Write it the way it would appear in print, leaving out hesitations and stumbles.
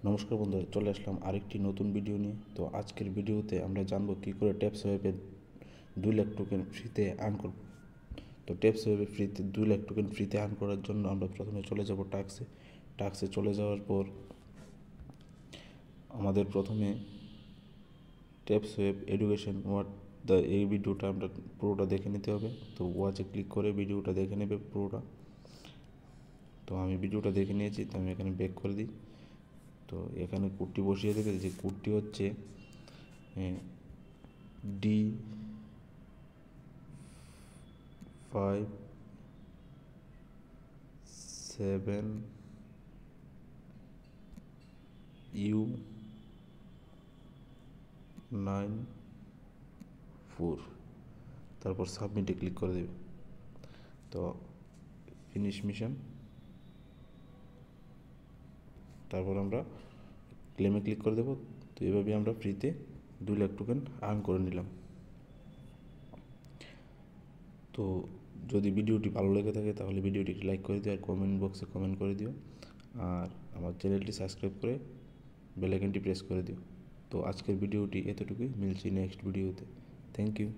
নমস্কার বন্ধুরা, চলে আসলাম আরেকটি নতুন ভিডিও নিয়ে। তো আজকের ভিডিওতে আমরা জানবো কী করে ট্যাপসোয়েপের 2 লাখ টোকেন ফ্রিতে আর্ন করব। তো ট্যাপসোয়েপে ফ্রিতে 2 লাখ টোকেন ফ্রিতে আর্ন করার জন্য আমরা প্রথমে চলে যাব টাক্সে চলে যাওয়ার পর আমাদের প্রথমে ট্যাপসোয়েপ এডুকেশন এই ভিডিওটা আমরা পুরোটা দেখে নিতে হবে। তো ওয়াচে ক্লিক করে ভিডিওটা দেখে নেবে পুরোটা। তো আমি ভিডিওটা দেখে নিয়েছি, তো আমি এখানে ব্যাক করে দিই। তো এখানে কোডটি বসিয়ে দেবে, যে কোডটি হচ্ছে D57U94, তারপর সাবমিটে ক্লিক করে দেবে। তো ফিনিশ মিশন, তারপর আমরা ক্লেমে ক্লিক করে দেবো। তো এভাবে আমরা ফ্রিতে 2 লাখ টোকেন আর্ন করে নিলাম। তো যদি ভিডিওটি ভালো লেগে থাকে তাহলে ভিডিওটি লাইক করে দিও, আর কমেন্ট বক্সে কমেন্ট করে দিও, আর আমার চ্যানেলটি সাবস্ক্রাইব করে বেল আইকনটি প্রেস করে দিও। তো আজকের ভিডিওটি এতটুকুই, মিলছি নেক্সট ভিডিওতে। Thank you.